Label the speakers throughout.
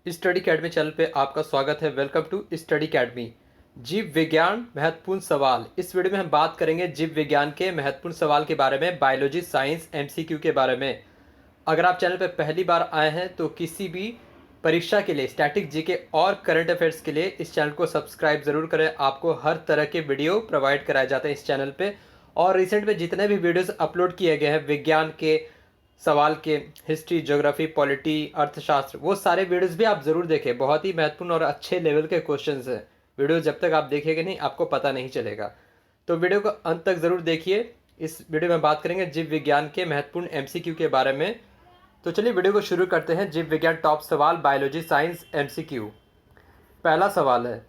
Speaker 1: Study academy channel पे आपका स्वागत है। Welcome to study academy. जीव विज्ञान महत्वपूर्ण सवाल। इस वीडियो में हम बात करेंगे जीव विज्ञान के महत्वपूर्ण सवाल के बारे में, बायोलॉजी साइंस एमसीक्यू के बारे में। अगर आप चैनल पर पहली बार आए हैं तो किसी भी परीक्षा के लिए, स्टैटिक जीके और करंट अफेयर्स के लिए इस चैनल को सब्सक्राइब ज़रूर करें। आपको हर तरह के वीडियो प्रोवाइड कराए जाते हैं इस चैनल पे। और रिसेंट में जितने भी वीडियोस अपलोड किए गए हैं विज्ञान के सवाल के, हिस्ट्री, ज्योग्राफी, पॉलिटी, अर्थशास्त्र, वो सारे वीडियोस भी आप ज़रूर देखें। बहुत ही महत्वपूर्ण और अच्छे लेवल के क्वेश्चंस हैं। वीडियो जब तक आप देखेंगे नहीं आपको पता नहीं चलेगा, तो वीडियो को अंत तक ज़रूर देखिए। इस वीडियो में बात करेंगे जीव विज्ञान के महत्वपूर्ण एमसीक्यू के बारे में। तो चलिए वीडियो को शुरू करते हैं। जीव विज्ञान टॉप सवाल, बायोलॉजी साइंस एमसीक्यू। पहला सवाल है,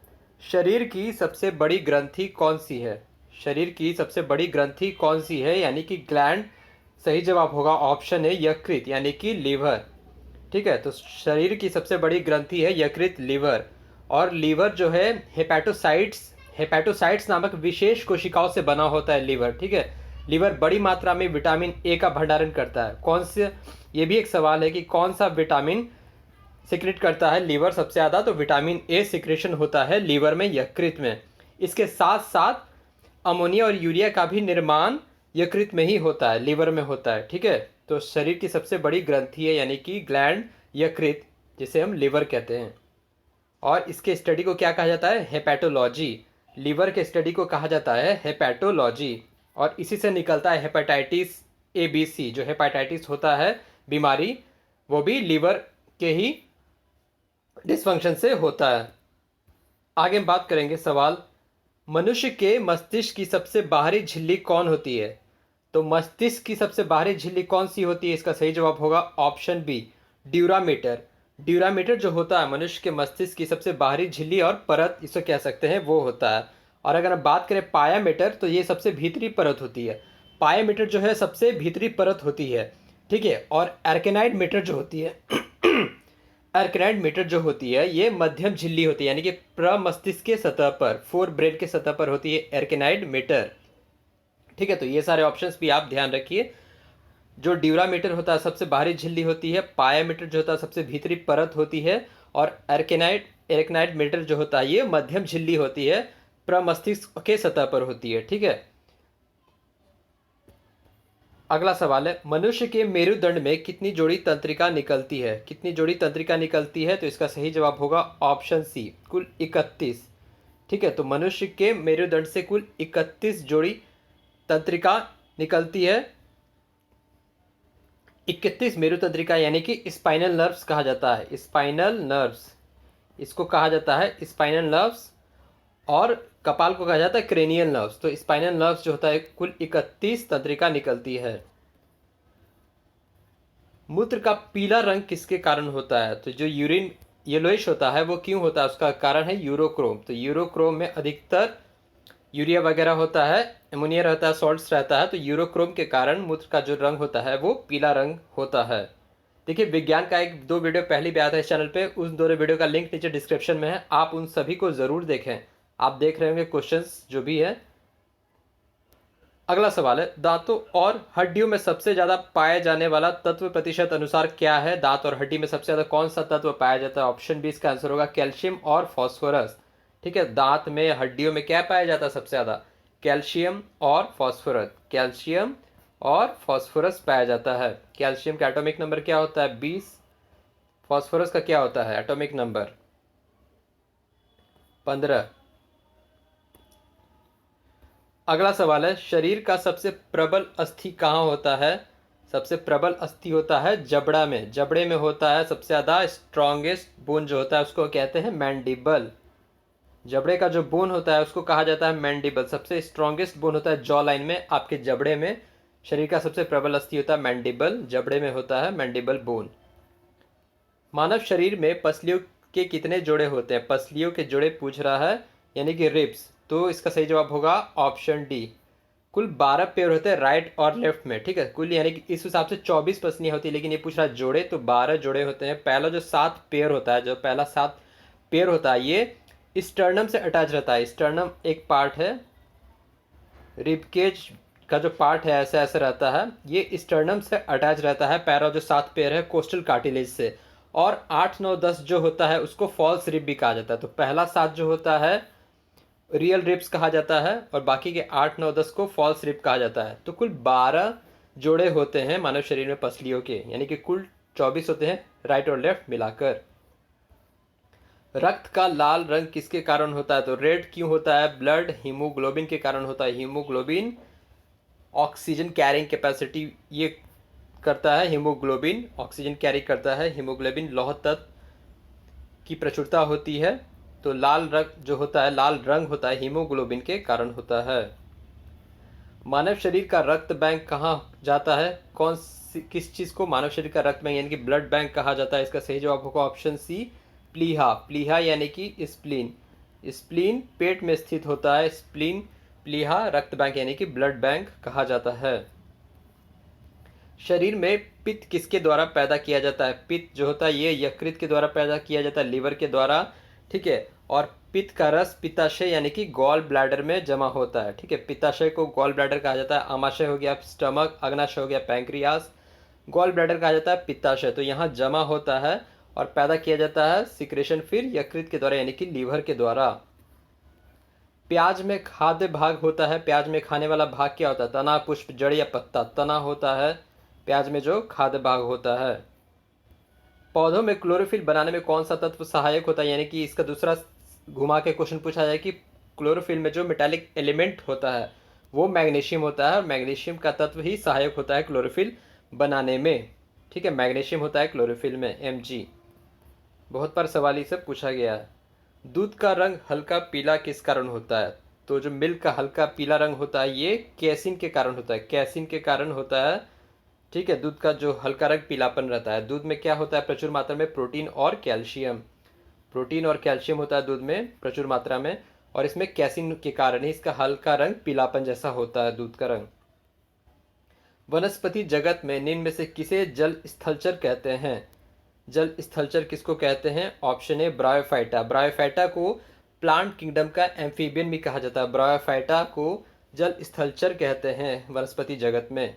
Speaker 1: शरीर की सबसे बड़ी ग्रंथि कौन सी है? शरीर की सबसे बड़ी ग्रंथि कौन सी है, यानी कि ग्लैंड। सही जवाब होगा ऑप्शन है यकृत, यानी कि लीवर। ठीक है, तो शरीर की सबसे बड़ी ग्रंथि है यकृत, लीवर। और लीवर जो है हेपेटोसाइट्स नामक विशेष कोशिकाओं से बना होता है लीवर। ठीक है, लीवर बड़ी मात्रा में विटामिन ए का भंडारण करता है। कौन से, ये भी एक सवाल है कि कौन सा विटामिन सिक्रेट करता है लीवर सबसे ज़्यादा? तो विटामिन ए सिक्रेशन होता है लीवर में, यकृत में। इसके साथ साथ अमोनिया और यूरिया का भी निर्माण यकृत में ही होता है, लीवर में होता है। ठीक है, तो शरीर की सबसे बड़ी ग्रंथि है यानी कि ग्लैंड यकृत, जिसे हम लीवर कहते हैं। और इसके स्टडी को क्या कहा जाता है? हेपेटोलॉजी। लीवर के स्टडी को कहा जाता है हेपेटोलॉजी। और इसी से निकलता है हेपेटाइटिस ए बी सी। जो हेपेटाइटिस होता है बीमारी, वो भी लीवर के ही डिसफंक्शन से होता है। आगे हम बात करेंगे सवाल, मनुष्य के मस्तिष्क की सबसे बाहरी झिल्ली कौन होती है? तो मस्तिष्क की सबसे बाहरी झिल्ली कौन सी होती है? इसका सही जवाब होगा ऑप्शन बी, ड्यूरामीटर। ड्यूरामीटर जो होता है मनुष्य के मस्तिष्क की सबसे बाहरी झिल्ली और परत, इसे कह सकते हैं, वो होता है। और अगर हम बात करें पायामीटर, तो ये सबसे भीतरी परत होती है। पायामीटर जो है सबसे भीतरी परत होती है। ठीक है, और एर्केनाइड मीटर जो होती है एर्केनाइड मीटर जो होती है ये मध्यम झिल्ली होती है, यानी कि प्रमस्तिष्क के सतह पर, फोर ब्रेन के सतह पर होती है एर्केनाइड मीटर। ठीक है, तो ये सारे ऑप्शंस भी आप ध्यान रखिए। जो ड्यूरामीटर होता है सबसे बाहरी झिल्ली होती है, पायामीटर जो होता है सबसे भीतरी परत होती है, और एर्केनाइड मीटर जो होता है ये मध्यम झिल्ली होती है, प्रमस्तिष्क के सतह पर होती है। ठीक है, अगला सवाल है, मनुष्य के मेरुदंड में कितनी जोड़ी तंत्रिका निकलती है? कितनी जोड़ी तंत्रिका निकलती है? तो इसका सही जवाब होगा ऑप्शन सी, कुल 31। ठीक है, तो मनुष्य के मेरुदंड से कुल 31 जोड़ी तंत्रिका निकलती है। 31 मेरुतंत्रिका, यानी कि स्पाइनल नर्व्स कहा जाता है। स्पाइनल नर्व्स, इसको कहा जाता है स्पाइनल नर्व्स। और कपाल को कहा जाता है क्रेनियल नर्व्स। तो स्पाइनल नर्व्स जो होता है कुल 31 तंत्रिका निकलती है। मूत्र का पीला रंग किसके कारण होता है? तो जो यूरिन येलोइश होता है वो क्यों होता है? उसका कारण है यूरोक्रोम। तो यूरोक्रोम में अधिकतर यूरिया वगैरह होता है, एमोनिया रहता है, सॉल्ट्स रहता है, तो यूरोक्रोम के कारण मूत्र का जो रंग होता है वो पीला रंग होता है। देखिए, विज्ञान का एक दो वीडियो पहले भी आया था इस चैनल पे, उन दोनों वीडियो का लिंक नीचे डिस्क्रिप्शन में है, आप उन सभी को ज़रूर देखें। आप देख रहे होंगे क्वेश्चंस जो भी है। अगला सवाल है, दांतों और हड्डियों में सबसे ज्यादा पाया जाने वाला तत्व प्रतिशत अनुसार क्या है? दांत और हड्डी में सबसे ज्यादा कौन सा तत्व पाया जाता है? ऑप्शन बी इसका आंसर होगा कैल्शियम और फॉस्फोरस। ठीक है, दांत में, हड्डियों में क्या पाया जाता है सबसे ज्यादा? कैल्शियम और फॉस्फोरस। कैल्शियम और फॉस्फोरस पाया जाता है। कैल्शियम का एटॉमिक नंबर क्या होता है? 20। फॉस्फोरस का क्या होता है एटॉमिक नंबर? 15। अगला सवाल है, शरीर का सबसे प्रबल अस्थि कहाँ होता है? सबसे प्रबल अस्थि होता है जबड़ा में। जबड़े में होता है सबसे ज़्यादा स्ट्रॉन्गेस्ट बोन जो होता है उसको कहते हैं मैंडिबल। जबड़े का जो बोन होता है उसको कहा जाता है मैंडिबल। सबसे स्ट्रॉन्गेस्ट बोन होता है जॉ लाइन में, आपके जबड़े में। शरीर का सबसे प्रबल अस्थि होता है मैंडिबल, जबड़े में होता है मैंडिबल बोन। मानव शरीर में पसलियों के कितने जोड़े होते हैं? पसलियों के जोड़े पूछ रहा है, यानी कि रिब्स। तो इसका सही जवाब होगा ऑप्शन डी, कुल 12 पेयर होते हैं राइट और लेफ्ट में। ठीक है, कुल यानी कि इस हिसाब से 24 पसलियाँ होती है, लेकिन ये पूछ रहा है जोड़े, तो 12 जोड़े होते हैं। पहला जो 7 पेयर होता है, जो पहला 7 पेयर होता है ये स्टर्नम से अटैच रहता है। स्टर्नम एक पार्ट है, रिबकेज का जो पार्ट है ऐसे ऐसे रहता है, ये स्टर्नम से अटैच रहता है। पैरा जो 7 पेयर है कोस्टल कार्टिलेज से। और 8 9 10 जो होता है उसको फॉल्स रिब भी कहा जाता है। तो पहला 7 जो होता है रियल रिब्स कहा जाता है और बाकी के 8 9 10 को फॉल्स रिब कहा जाता है। तो कुल 12 जोड़े होते हैं मानव शरीर में पसलियों के, यानी कि कुल 24 होते हैं राइट और लेफ्ट मिलाकर। रक्त का लाल रंग किसके कारण होता है? तो रेड क्यों होता है? ब्लड हीमोग्लोबिन के कारण होता है। हीमोग्लोबिन ऑक्सीजन कैरिंग कैपेसिटी ये करता है, हीमोग्लोबिन ऑक्सीजन कैरी करता है। हीमोग्लोबिन लौह तत्व की प्रचुरता होती है। तो लाल रंग जो होता है, लाल रंग होता है हीमोग्लोबिन के कारण होता है। मानव शरीर का रक्त बैंक कहाँ जाता है? किस चीज़ को मानव शरीर का रक्त बैंक यानी कि ब्लड बैंक कहा जाता है? इसका सही जवाब होगा ऑप्शन सी, प्लीहा। प्लीहा यानी कि स्प्लीन। स्प्लीन पेट में स्थित होता है। स्प्लीन प्लीहा रक्त बैंक यानी कि ब्लड बैंक कहा जाता है। शरीर में पित्त किसके द्वारा पैदा किया जाता है? पित्त जो होता है ये यकृत के द्वारा पैदा किया जाता है, लिवर के द्वारा, ठीक है। और पित्त का रस पित्ताशय यानी कि गॉल ब्लैडर में जमा होता है, ठीक है। पित्ताशय को गॉल ब्लैडर कहा जाता है। आमाशय हो गया स्टमक, अग्नाशय हो गया पैंक्रियास, गॉल ब्लैडर कहा जाता है पित्ताशय। तो यहाँ जमा होता है और पैदा किया जाता है सिक्रेशन फिर यकृत के द्वारा यानी कि लीवर के द्वारा। प्याज में खाद्य भाग होता है। प्याज में खाने वाला भाग क्या होता है? तना, पुष्प, जड़ या पत्ता? तना होता है प्याज में जो खाद्य भाग होता है। पौधों में क्लोरोफिल बनाने में कौन सा तत्व सहायक होता है? यानी कि इसका दूसरा घुमा के क्वेश्चन पूछा जाए कि क्लोरोफिल में जो मेटालिक एलिमेंट होता है वो मैग्नीशियम होता है और मैग्नीशियम का तत्व ही सहायक होता है क्लोरोफिल बनाने में, ठीक है। मैग्नीशियम होता है क्लोरोफिल में, Mg। बहुत बार सवाल ये सब पूछा गया है। दूध का रंग हल्का पीला किस कारण होता है? तो जो मिल्क का हल्का पीला रंग होता है ये कैसिन के कारण होता है। कैसिन के कारण होता है, ठीक है। दूध का जो हल्का रंग पीलापन रहता है। दूध में क्या होता है? प्रचुर मात्रा में प्रोटीन और कैल्शियम। प्रोटीन और कैल्शियम होता है दूध में प्रचुर मात्रा में, और इसमें कैसिन के कारण ही इसका हल्का रंग पीलापन जैसा होता है दूध का रंग। वनस्पति जगत में निम्न में से किसे जल स्थलचर कहते हैं? जल स्थलचर किसको कहते हैं? Option A bryophyta. ब्रायोफाइटा को प्लांट किंगडम का एम्फीबियन भी कहा जाता है। ब्रायोफाइटा को जल स्थलचर कहते हैं वनस्पति जगत में।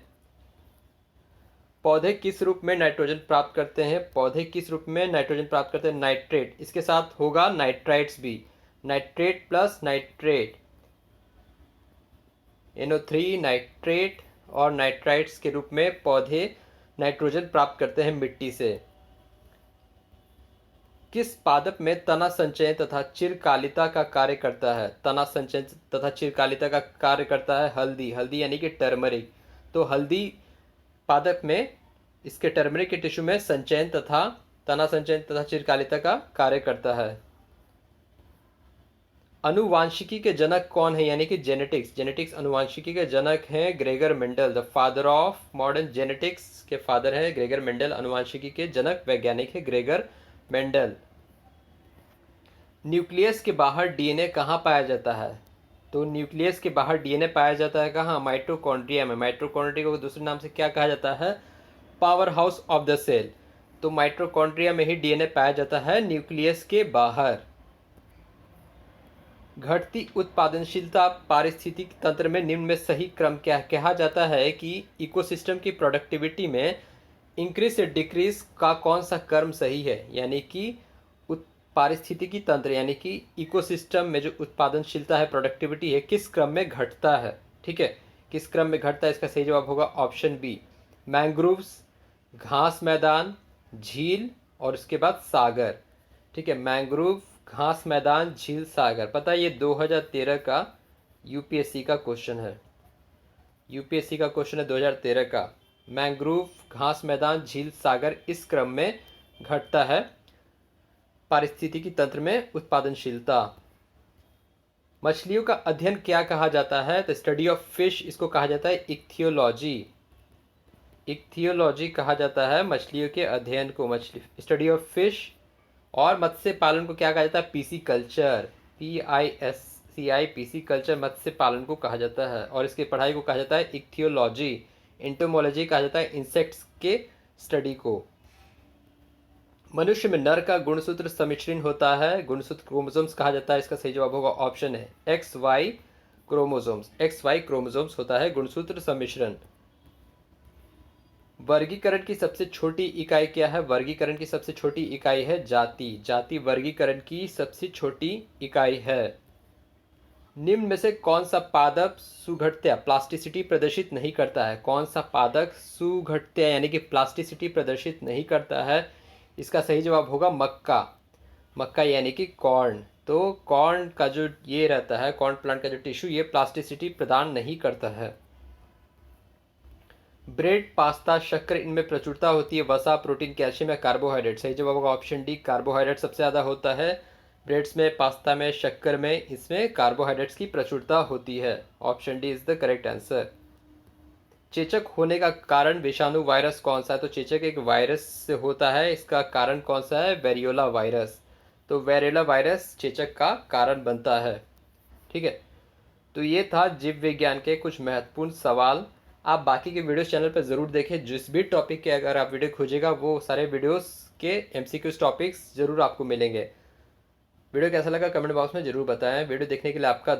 Speaker 1: पौधे किस रूप में नाइट्रोजन प्राप्त करते हैं? पौधे किस रूप में नाइट्रोजन प्राप्त करते हैं? नाइट्रेट, इसके साथ होगा नाइट्राइट्स भी। Nitrate plus nitrate, NO3 nitrate और नाइट्राइट्स के रूप में पौधे नाइट्रोजन प्राप्त करते हैं मिट्टी से। किस पादप में तना संचयन तथा चिरकालिता का कार्य करता है? तना संचयन तथा चिरकालिता का कार्य करता है हल्दी। हल्दी यानी कि टर्मरिक। तो हल्दी पादप में इसके टर्मरिक के टिश्यू में संचयन तथा तना संचयन तथा चिरकालिता का कार्य करता है। अनुवांशिकी के जनक कौन है? यानी कि जेनेटिक्स। जेनेटिक्स अनुवांशिकी के जनक हैं Gregor Mendel. The father of modern genetics के फादर है ग्रेगर मेंडल। अनुवांशिकी के जनक वैज्ञानिक है ग्रेगर मेंडल। न्यूक्लियस के बाहर डीएनए कहाँ पाया जाता है? तो न्यूक्लियस के बाहर डीएनए पाया जाता है कहाँ? माइटोकॉन्ड्रिया में। माइटोकॉन्ड्रिया को दूसरे नाम से क्या कहा जाता है? Power house of the cell. तो माइटोकॉन्ड्रिया में ही डीएनए पाया जाता है न्यूक्लियस के बाहर। घटती उत्पादनशीलता पारिस्थितिक तंत्र में निम्न में सही क्रम क्या कहा जाता है कि इकोसिस्टम की प्रोडक्टिविटी में इंक्रीज से डिक्रीज का कौन सा क्रम सही है? यानी कि पारिस्थितिकी तंत्र यानी कि इकोसिस्टम में जो उत्पादनशीलता है, प्रोडक्टिविटी है, किस क्रम में घटता है, ठीक है। किस क्रम में घटता है? इसका सही जवाब होगा ऑप्शन बी, मैंग्रोव्स, घास मैदान, झील और उसके बाद सागर, ठीक है। मैंग्रोव, घास मैदान, झील, सागर। पता है ये 2013 का यूपीएससी का क्वेश्चन है। यूपीएससी का क्वेश्चन है 2013 का। मैंग्रोव, घास मैदान, झील, सागर इस क्रम में घटता है पारिस्थितिकी तंत्र में उत्पादनशीलता। मछलियों का अध्ययन क्या कहा जाता है? द स्टडी ऑफ फिश, इसको कहा जाता है इक्थियोलॉजी। इक्थियोलॉजी कहा जाता है मछलियों के अध्ययन को, मछली स्टडी ऑफ फिश। और मत्स्य पालन को क्या कहा जाता है? Pisciculture, PISCI, pisciculture मत्स्य पालन को कहा जाता है। और इसकी पढ़ाई को कहा जाता है इक्थियोलॉजी। एंटोमोलॉजी कहा जाता है इंसेक्ट्स के स्टडी को। मनुष्य में नर का गुणसूत्र सम्मिश्रण होता है, गुणसूत्र क्रोमोसोम्स कहा जाता है। इसका सही जवाब होगा ऑप्शन है XY क्रोमोसोम्स। XY क्रोमोसोम्स होता है गुणसूत्र सम्मिश्रण। वर्गीकरण की सबसे छोटी इकाई क्या है? वर्गीकरण की सबसे छोटी इकाई है जाति। जाति वर्गीकरण की सबसे छोटी इकाई है। निम्न में से कौन सा पादप सुघटता प्लास्टिसिटी प्रदर्शित नहीं करता है? कौन सा पादप सुघटता यानी कि प्लास्टिसिटी प्रदर्शित नहीं करता है? इसका सही जवाब होगा मक्का। मक्का यानी कि कॉर्न। तो कॉर्न का जो ये रहता है, कॉर्न प्लांट का जो टिश्यू, ये प्लास्टिसिटी प्रदान नहीं करता है। ब्रेड, पास्ता, शक्कर, इनमें प्रचुरता होती है वसा, प्रोटीन, कैल्शियम या कार्बोहाइड्रेट? सही जवाब होगा ऑप्शन डी, कार्बोहाइड्रेट सबसे ज़्यादा होता है। ब्रेड्स में, पास्ता में, शक्कर में, इसमें कार्बोहाइड्रेट्स की प्रचुरता होती है। Option D is the correct answer. चेचक होने का कारण विषाणु वायरस कौन सा है? तो चेचक एक वायरस से होता है, इसका कारण कौन सा है? Variola virus. तो वेरियोला वायरस चेचक का कारण बनता है। ठीक है, तो ये था जीव विज्ञान के कुछ महत्वपूर्ण सवाल। आप बाकी के वीडियोस चैनल पर ज़रूर देखें। जिस भी टॉपिक के अगर आप वीडियो खोजेगा वो सारे वीडियोस के MCQs टॉपिक्स ज़रूर आपको मिलेंगे। वीडियो कैसा लगा कमेंट बॉक्स में ज़रूर बताएं। वीडियो देखने के लिए आपका